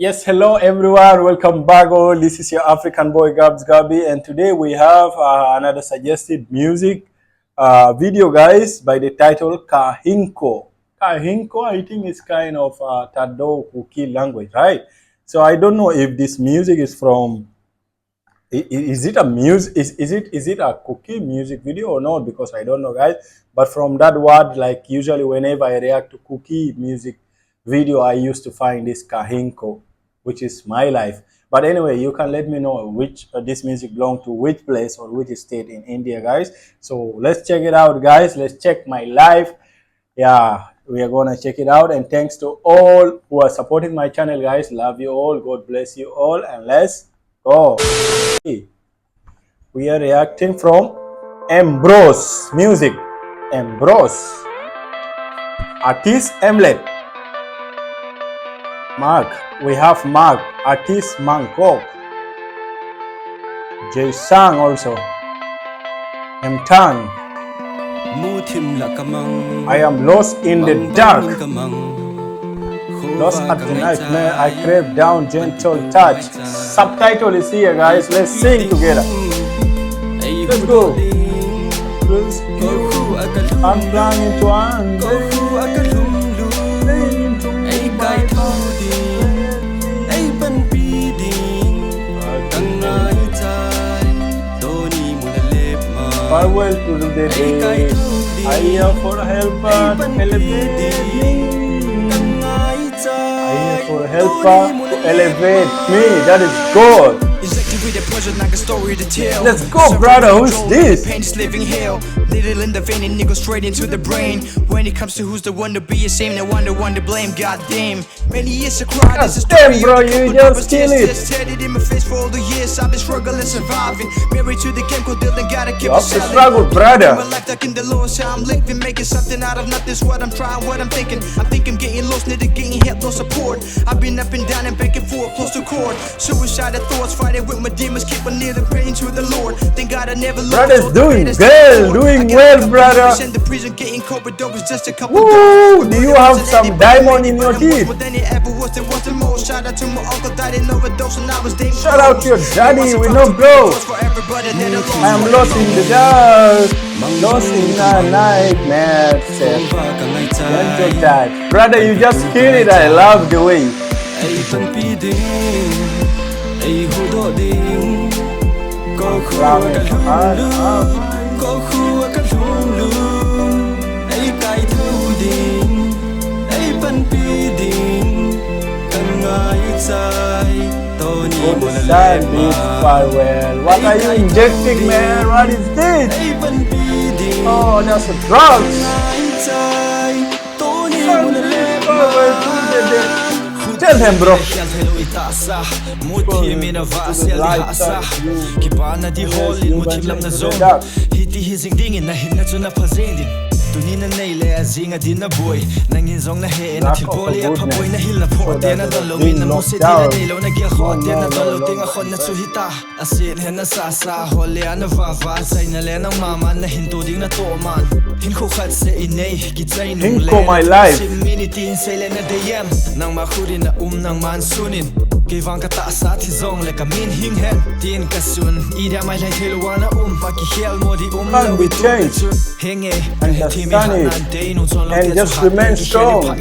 Yes, hello everyone. Welcome back. Oh, this is your African boy Gabs Gabi, and today we have another suggested music video, guys, by the title Hinkho. Hinkho, I think it's kind of Thadou Kuki language, right? So I don't know if this music is from. Is it a music? Is it a Kuki music video or not? Because I don't know, guys. But from that word, like usually whenever I react to Kuki music video, I used to find this Hinkho, which is my life. But anyway, you can let me know which this music belong to which place or which state in India, guys. So let's check it out, guys. Let's check my life. Yeah, we are gonna check it out. And thanks to all who are supporting my channel, guys. Love you all. God bless you all. And let's go. We are reacting from Ambrose music. Ambrose. Artist Emlet. Mark. We have Mark. Artist Mangkok. Jae-sang also. Lenthang. I am lost in the dark. Lost at the night, man. I crave down gentle touch. Subtitle is here, guys. Let's sing together. Let's go. I'm planning to farewell to the day. I am for helper to elevate me. I am for helper to elevate me. That is God. Let's go, brother. Who's this? Pain is living hell. Little in the vein and it goes straight into the brain. When it comes to who's the one to be ashamed and one to blame. God damn. Many years to cry. This is damn, bro. You just kill it. Teared in my face for all the years I've been struggling, surviving. Married to the chemical deal and gotta keep it struggle, brother. My life stuck in the Lord, so I'm living, making something out of nothing. What I'm trying, what I'm thinking. I think I'm getting lost, near the getting help, no support. I've been up and down and back and forth, close to court. Suicidal thoughts, fighting with my demons, keep on near the praying to the Lord. Thank God I never lost. Brother's doing good, doing well, brother. In the prison, getting caught with dope, just a couple. Woo! Do you have some diamond in your teeth? Was the most. Shout out to my uncle, died in overdose, and I was dead. Shout out to your daddy, we no bro. I am lost in the dark, lost in the nightmare. Gentle touch, brother. You just kill it. I love the way. Farewell. What are you injecting, man? What is this? Oh, that's a drugs. Tell him, bro. Tunina naile azinga dina boy nangin zong na he na thipoli a phaboy na hil na pho te na dolo win na musi dina dilo na ge kho te na dolo tinga khon na chuhita asin he na sa sa hole ana va va sai na le na mama na hindu ding na to man hinkho khat se inei ki tsai nu le Hinkho My Life minute se le na de yam nang ma khuri na nang man sunin Givang kata sa thizong le kamin hing hen tin kasun ida mai lai thelwana ma ki hel modi can be changed. Henge and just remain strong.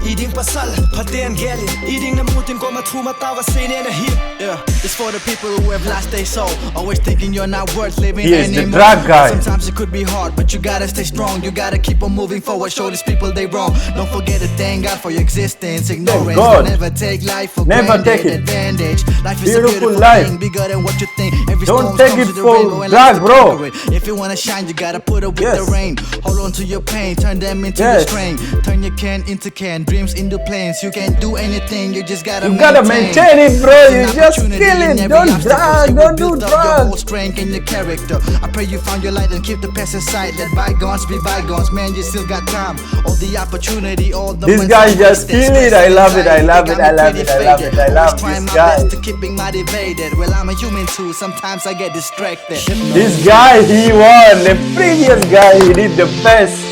Eating pasal, paten gelin, eating the mutin ko matuma tawa sane na hit. Yeah, it's for the people who have lost their soul, always thinking you're not worth living he is anymore. The drug guy. Sometimes it could be hard, but you gotta stay strong. You gotta keep on moving forward. Show these people they wrong. Don't forget to thank God for your existence. Ignorance, God. Never take life for never take it. Advantage. Life is beautiful a beautiful life. thing, bigger than what you think. Every don't take it for drug, bro. If you wanna shine, you gotta put up with the rain. Hold on to your pain, turn them into the strain. Turn your can into can, dreams into planes. You can't do anything, you just gotta maintain it, bro. You just kill it. Don't drug, don't do drugs. Your strength and your character. I pray you find your light and keep the past aside. Let bygones be bygones, man. You still got time. All the opportunity, all the. This guy just kill it. I love it. I love it. I love it. I love it. I love this guy. To keeping motivated. Well, I'm a human too. Sometimes I get distracted. This guy, he won. The previous guy, he did the best.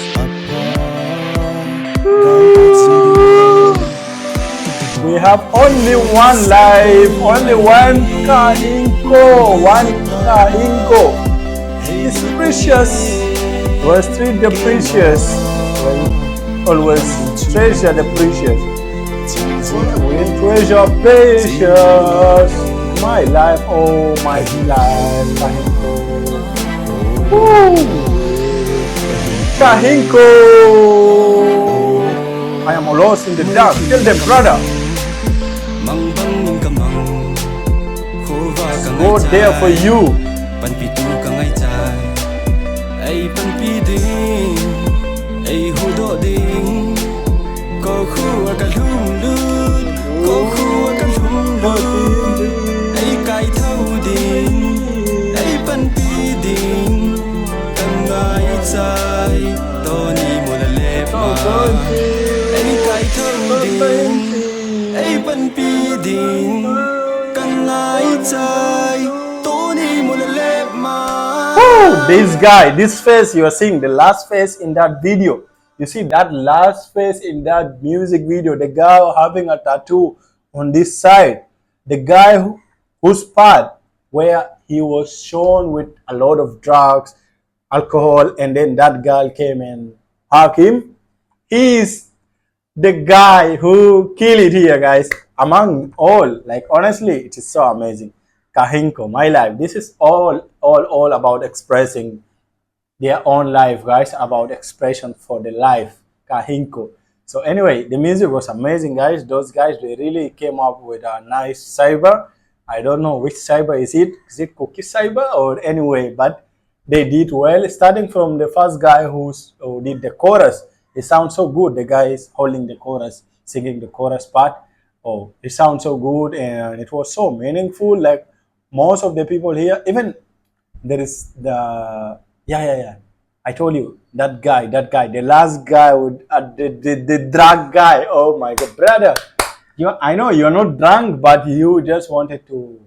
We have only one life, only one KhenNungsa, one KhenNungsa. It's precious. Always treat the precious. Always treasure the precious. We treasure precious. My life, oh my life, KhenNungsa. Woo! KhenNungsa. I am lost in the dark. Tell them, brother. Go there for you. This guy, this face you are seeing, the last face in that video. You see that last face in that music video, the guy having a tattoo on this side. The guy whose part where he was shown with a lot of drugs, alcohol, and then that girl came and hugged him. He is the guy who killed it here, guys. Among all, like honestly, it is so amazing. KhenNungsa, my life. This is all about expressing their own life, guys. About expression for the life, KhenNungsa. So anyway, the music was amazing, guys. Those guys, they really came up with a nice cyber. I don't know which cyber is it. Is it Kuki cyber or anyway? But they did well. Starting from the first guy who did the chorus. It sounds so good. The guy is holding the chorus, singing the chorus part. Oh, it sounds so good, and it was so meaningful. Like most of the people here, even there is the I told you that guy, the last guy with the drug guy. Oh my God, brother! I know you're not drunk, but you just wanted to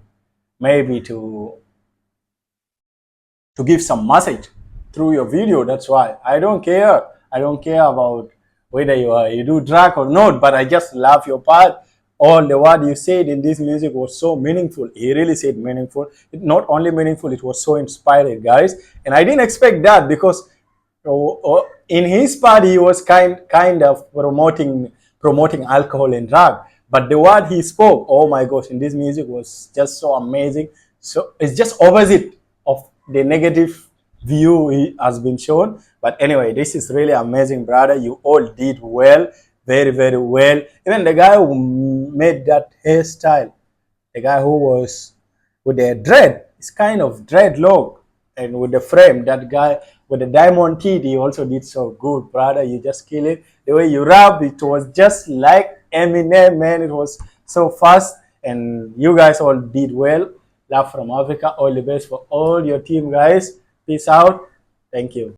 maybe to give some message through your video. That's why I don't care. I don't care about whether you do drug or not. But I just love your part. All the word you said in this music was so meaningful. He really said meaningful. It not only meaningful, it was so inspiring, guys. And I didn't expect that because in his part he was kind of promoting alcohol and drug. But the word he spoke, oh my gosh, in this music was just so amazing. So it's just opposite of the negative view he has been shown. But anyway, this is really amazing, brother. You all did well. Very, very well. Even the guy who made that hairstyle, the guy who was with the dread, it's kind of dreadlock, and with the frame, that guy with the diamond teeth, he also did so good, brother. You just kill it. The way you rap, it was just like Eminem, man. It was so fast, and you guys all did well. Love from Africa. All the best for all your team, guys. Peace out. Thank you.